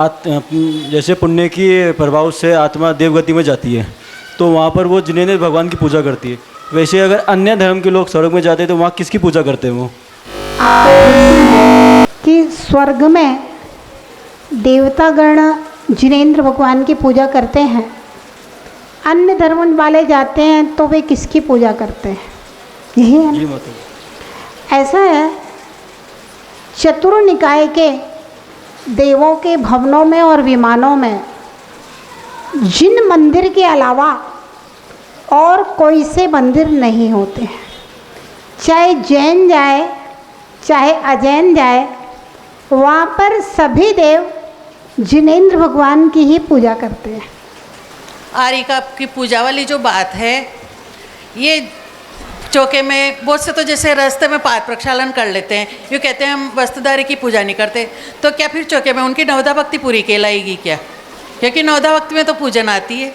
जैसे पुण्य की प्रभाव से आत्मा देवगति में जाती है तो वहाँ पर वो जिनेंद्र भगवान की पूजा करती है। वैसे अगर अन्य धर्म के लोग स्वर्ग में जाते हैं तो वहाँ किसकी पूजा करते हैं वो? कि स्वर्ग में देवतागण जिनेंद्र भगवान की पूजा करते हैं, अन्य धर्म वाले जाते हैं तो वे किसकी पूजा करते हैं? यही है जी ना? माता। ऐसा है, चतुर निकाय के देवों के भवनों में और विमानों में जिन मंदिर के अलावा और कोई से मंदिर नहीं होते हैं। चाहे जैन जाए चाहे अजैन जाए, वहाँ पर सभी देव जिनेंद्र भगवान की ही पूजा करते हैं। आरिका की पूजा वाली जो बात है, ये चौके में बहुत से तो जैसे रास्ते में पाद प्रक्षालन कर लेते हैं, यूँ कहते हैं हम वस्त्रधारी की पूजा नहीं करते, तो क्या फिर चौके में उनकी नवदा भक्ति पूरी कहलाएगी क्या? क्योंकि नवदा भक्ति में तो पूजन आती है।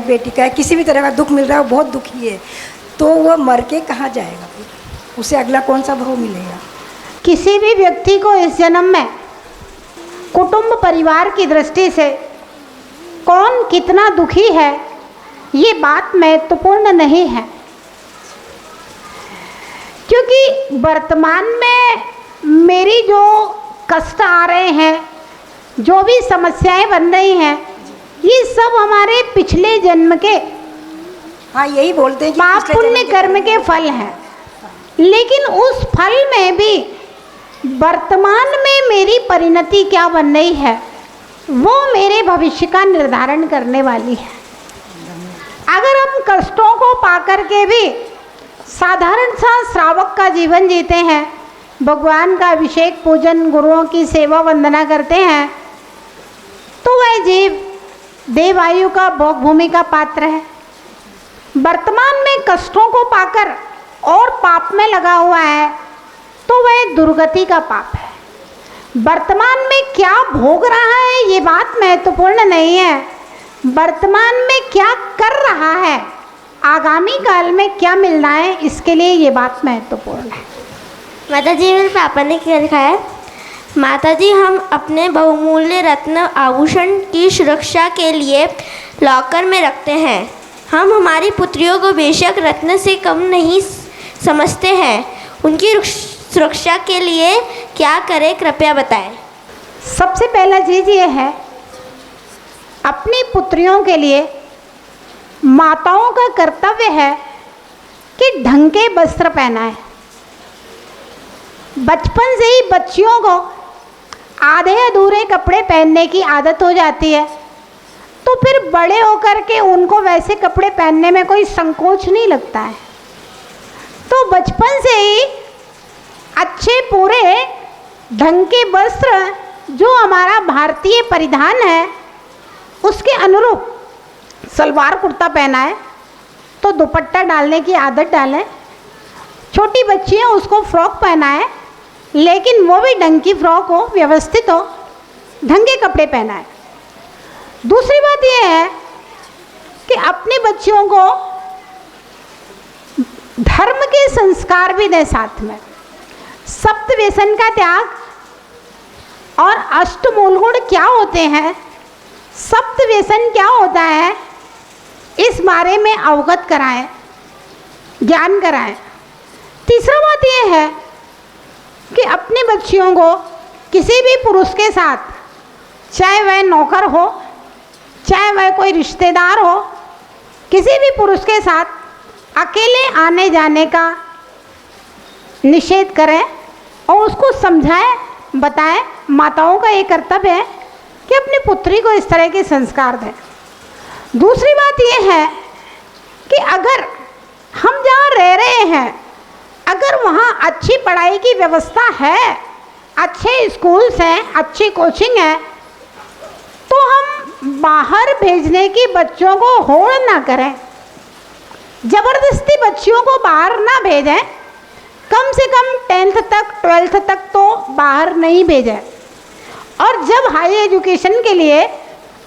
बेटी का किसी भी तरह का दुख मिल रहा है, वो बहुत दुखी है, तो वह मर के कहाँ जाएगा? फिर उसे अगला कौन सा भाव मिलेगा? किसी भी व्यक्ति को इस जन्म में कुटुंब परिवार की दृष्टि से कौन कितना दुखी है ये बात महत्वपूर्ण नहीं है, क्योंकि वर्तमान में मेरी जो कष्ट आ रहे हैं जो भी समस्याएं बन रही हैं ये सब हमारे पिछले जन्म के हाँ यही बोलते हैं कि पाप पिछले पुण्य जन्म कर्म के फल हैं। लेकिन उस फल में भी वर्तमान में मेरी परिणति क्या बन रही है वो मेरे भविष्य का निर्धारण करने वाली है। अगर हम कष्टों को पाकर के भी साधारण सा श्रावक का जीवन जीते हैं, भगवान का अभिषेक पूजन गुरुओं की सेवा वंदना करते हैं, तो वह जीव देवायु का भोग भूमि का पात्र है। वर्तमान में कष्टों को पाकर और पाप में लगा हुआ है तो वह दुर्गति का पाप है। वर्तमान में क्या भोग रहा है ये बात महत्वपूर्ण नहीं है, वर्तमान में क्या कर रहा है, आगामी काल में क्या मिलना है, इसके लिए ये बात महत्वपूर्ण है। माता जी, मेरे पापा ने क्या लिखा है, माता जी हम अपने बहुमूल्य रत्न आभूषण की सुरक्षा के लिए लॉकर में रखते हैं। हम हमारी पुत्रियों को बेशक रत्न से कम नहीं समझते हैं, उनकी सुरक्षा के लिए क्या करें कृपया बताएं। सबसे पहला चीज़ ये है, अपनी पुत्रियों के लिए माताओं का कर्तव्य है कि ढंग के वस्त्र पहनाएं। बचपन से ही बच्चियों को आधे अधूरे कपड़े पहनने की आदत हो जाती है तो फिर बड़े होकर के उनको वैसे कपड़े पहनने में कोई संकोच नहीं लगता है। तो बचपन से ही अच्छे पूरे ढंग के वस्त्र जो हमारा भारतीय परिधान है उसके अनुरूप सलवार कुर्ता पहना है तो दुपट्टा डालने की आदत डालें। छोटी बच्ची है उसको फ्रॉक पहना है लेकिन वो भी ढंग की फ्रॉक हो, व्यवस्थित हो, ढंग के कपड़े पहना है। दूसरी बात यह है कि अपनी बच्चियों को धर्म के संस्कार भी दें साथ में। सप्त व्यसन का त्याग और अष्ट मूल गुण क्या होते हैं, सप्त व्यसन क्या होता है, इस बारे में अवगत कराएं, ज्ञान कराएं। तीसरा बात यह है कि अपनी बच्चियों को किसी भी पुरुष के साथ, चाहे वह नौकर हो, चाहे वह कोई रिश्तेदार हो, किसी भी पुरुष के साथ अकेले आने जाने का निषेध करें और उसको समझाएं, बताएं। माताओं का ये कर्तव्य है कि अपनी पुत्री को इस तरह के संस्कार दें। दूसरी बात यह है कि अगर हम जहाँ रह रहे हैं अगर वहाँ अच्छी पढ़ाई की व्यवस्था है, अच्छे स्कूल्स हैं, अच्छी कोचिंग है, तो हम बाहर भेजने की बच्चों को होड़ ना करें, ज़बरदस्ती बच्चियों को बाहर ना भेजें। कम से कम 10th तक 12th तक तो बाहर नहीं भेजें और जब हाई एजुकेशन के लिए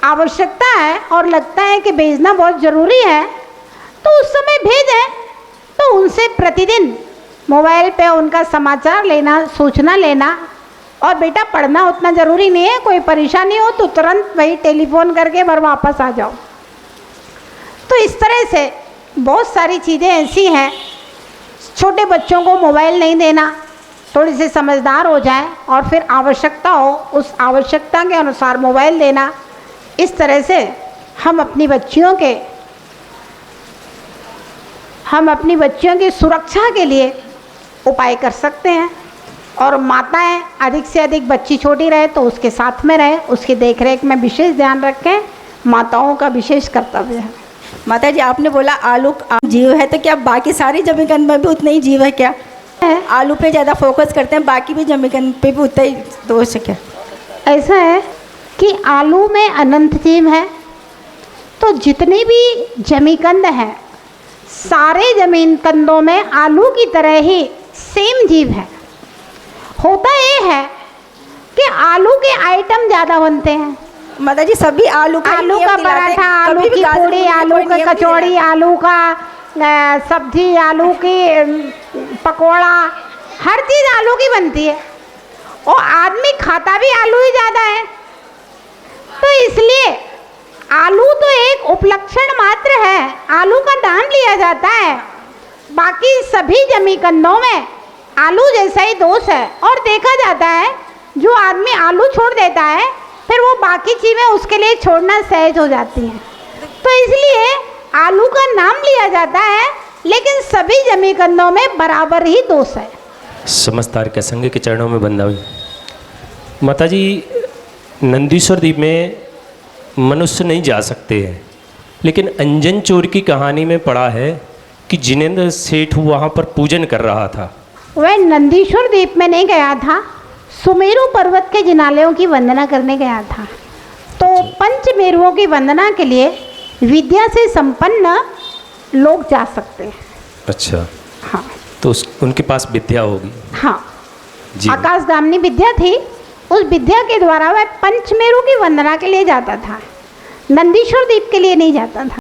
आवश्यकता है और लगता है कि भेजना बहुत ज़रूरी है तो उस समय भेजें। तो उनसे प्रतिदिन मोबाइल पे उनका समाचार लेना, सूचना लेना, और बेटा पढ़ना उतना ज़रूरी नहीं है, कोई परेशानी हो तो तुरंत वही टेलीफोन करके बार वापस आ जाओ। तो इस तरह से बहुत सारी चीज़ें ऐसी हैं। छोटे बच्चों को मोबाइल नहीं देना, थोड़ी से समझदार हो जाए और फिर आवश्यकता हो उस आवश्यकता के अनुसार मोबाइल देना। इस तरह से हम अपनी बच्चियों की सुरक्षा के लिए उपाय कर सकते हैं। और माताएं अधिक से अधिक, बच्ची छोटी रहे तो उसके साथ में रहे, उसकी देखरेख में विशेष ध्यान रखें, माताओं का विशेष कर्तव्य है। माता जी आपने बोला आलू जीव है, तो क्या बाकी सारी जमीकंद में भी उतना ही जीव है क्या? आलू पे ज़्यादा फोकस करते हैं, बाकी भी जमीकंद पे भी उतना ही दोष है क्या? ऐसा है कि आलू में अनंत जीव है, तो जितने भी जमीकंद हैं सारे जमीन कंदों में आलू की तरह ही सेम जीव है। होता ये है कि आलू के आइटम ज़्यादा बनते हैं। माता जी सभी आलू का पराठा, आलू की पूड़ी, आलू की कचौड़ी, आलू का सब्जी, आलू की पकोड़ा, हर चीज़ आलू की बनती है और आदमी खाता भी आलू ही ज़्यादा है। तो इसलिए आलू तो एक उपलक्षण मात्र है, आलू का नाम लिया जाता है, बाकी सभी जमीकंदों में आलू जैसा ही दोष है। और देखा जाता है जो आदमी आलू छोड़ देता है फिर वो बाकी चीज़ें उसके लिए छोड़ना सहज हो जाती हैं। तो इसलिए आलू का नाम लिया जाता है, लेकिन सभी जमीकंदों में बराबर ही दोष है। समस्त तारिका संघ के चरणों में बंदा माता जी, नंदीश्वर द्वीप में मनुष्य नहीं जा सकते हैं, लेकिन अंजन चोर की कहानी में पढ़ा है कि जिनेंद्र सेठ वहाँ पर पूजन कर रहा था। वह नंदीश्वर द्वीप में नहीं गया था, सुमेरु पर्वत के जिनालयों की वंदना करने गया था। तो पंच मेरुओं की वंदना के लिए विद्या से संपन्न लोग जा सकते हैं। अच्छा, हाँ तो उनके पास विद्या होगी। हाँ, जी। आकाशगामिनी विद्या थी, उस विद्या के द्वारा वह पंचमेरु की वंदना के लिए जाता था, नंदीश्वर द्वीप के लिए नहीं जाता था।